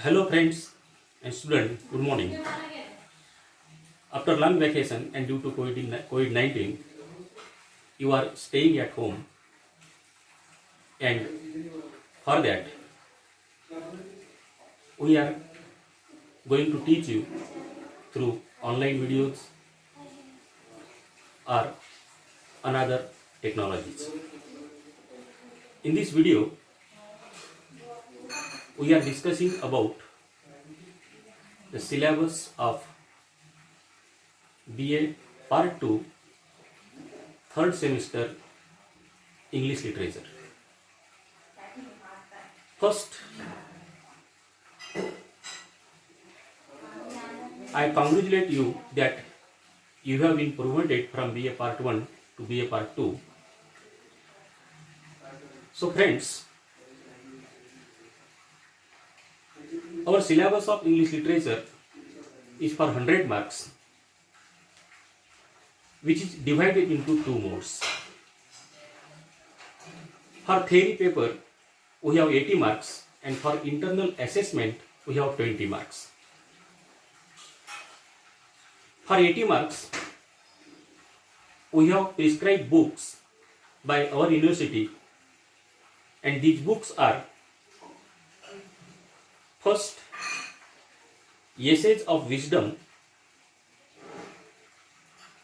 Hello friends and students, good morning. After long vacation and due to COVID-19, you are staying at home, and for that we are going to teach you through online videos or another technologies. In this video, we are discussing about the syllabus of BA Part 2, third semester English Literature. First, I congratulate you that you have been promoted from BA Part 1 to BA Part 2. So friends, our syllabus of English Literature is for 100 marks, which is divided into two modes. For theory paper, we have 80 marks, and for internal assessment, we have 20 marks. For 80 marks, we have prescribed books by our university, and these books are: first, Essays of Wisdom.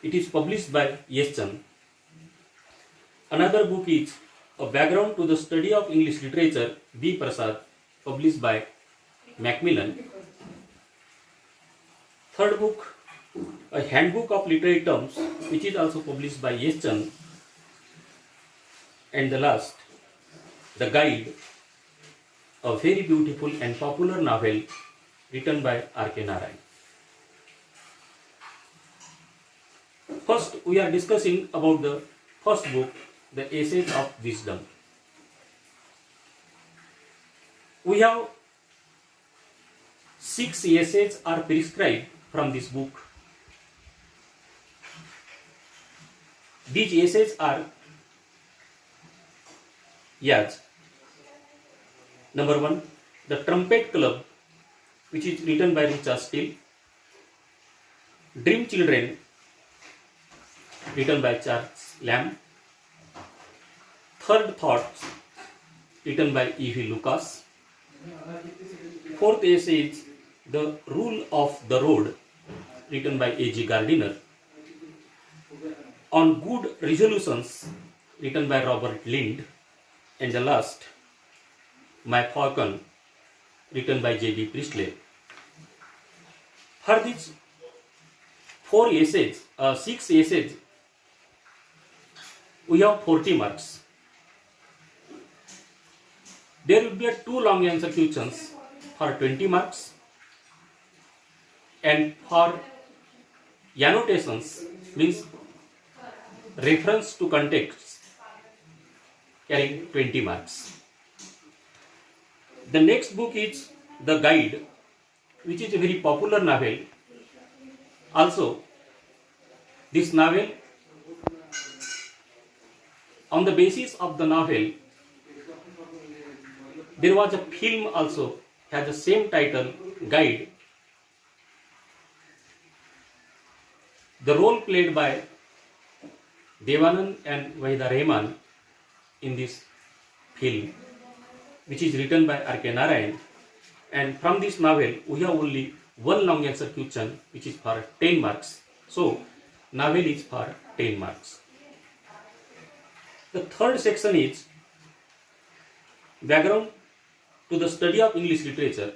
It is published by S. Chand. Another book is A Background to the Study of English Literature, B. Prasad, published by Macmillan. Third book, A Handbook of Literary Terms, which is also published by S. Chand. And the last, The Guide, a very beautiful and popular novel written by R.K. Narayan. First, we are discussing about the first book, The Essays of Wisdom. We have 6 essays are prescribed from this book. These essays are as: number 1, The Trumpet Club, which is written by Richard Steele. Dream Children, written by Charles Lamb. Third Thoughts, written by E.V. Lucas. Fourth essay is The Rule of the Road, written by A.G. Gardiner. On Good Resolutions, written by Robert Lind. And the last, My Falcon, written by J.B. Priestley. For these 6 essays, we have 40 marks. There will be 2 long answer questions for 20 marks, and for annotations, means reference to context, carrying 20 marks. The next book is The Guide, which is a very popular novel. Also, this novel, on the basis of the novel, there was a film also, has the same title, Guide. The role played by Devanand and Wahida Rehman in this film, which is written by R.K. Narayan. And from this novel, we have only 1 long answer question, which is for 10 marks. So, novel is for 10 marks. The third section is Background to the Study of English Literature.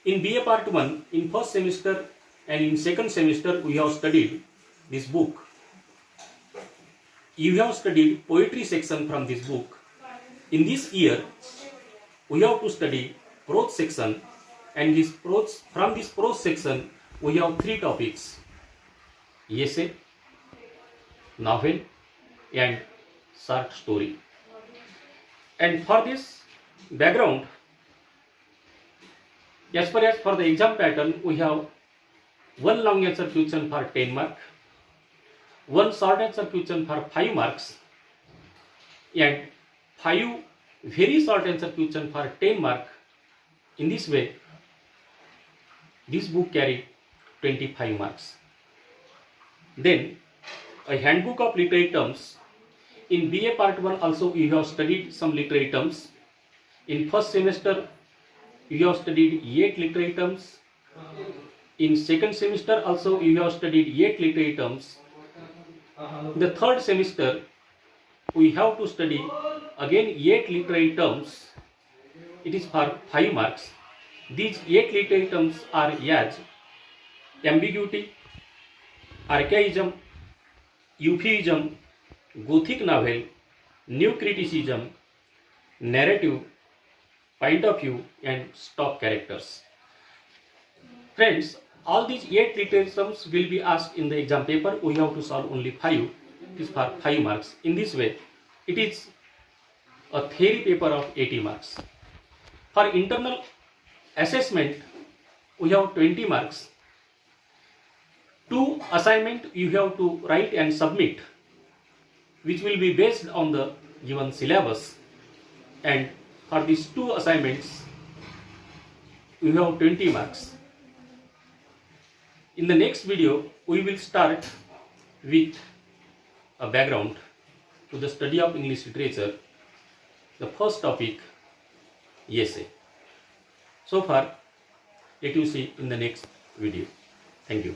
In BA Part 1, in first semester and in second semester, we have studied this book. You have studied poetry section from this book. In this year, we have to study prose section, and from this prose section, we have 3 topics: essay, novel, and short story. And for this background, as far as for the exam pattern, we have 1 long answer question for 10 marks, 1 short answer question for 5 marks, and 5 very short answer question for 10 marks. In this way, This book carried 25 marks. Then a handbook of literary terms. In BA Part 1 also you have studied some literary terms. In first semester you have studied 8 literary terms. In second semester also you have studied 8 literary terms. In the third semester we have to study again 8 literary terms. It is for 5 marks. These 8 literary terms are as ambiguity, archaism, euphuism, Gothic novel, new criticism, narrative, point of view, and stock characters. Friends, all these 8 literary terms will be asked in the exam paper. We have to solve only 5. It is for 5 marks. In this way, it is a theory paper of 80 marks. For internal assessment, we have 20 marks. 2 assignment you have to write and submit, which will be based on the given syllabus, and for these 2 assignments you have 20 marks. In the next video we will start with a background to the study of English literature. The first topic, essay. So far, let you see in the next video. Thank you.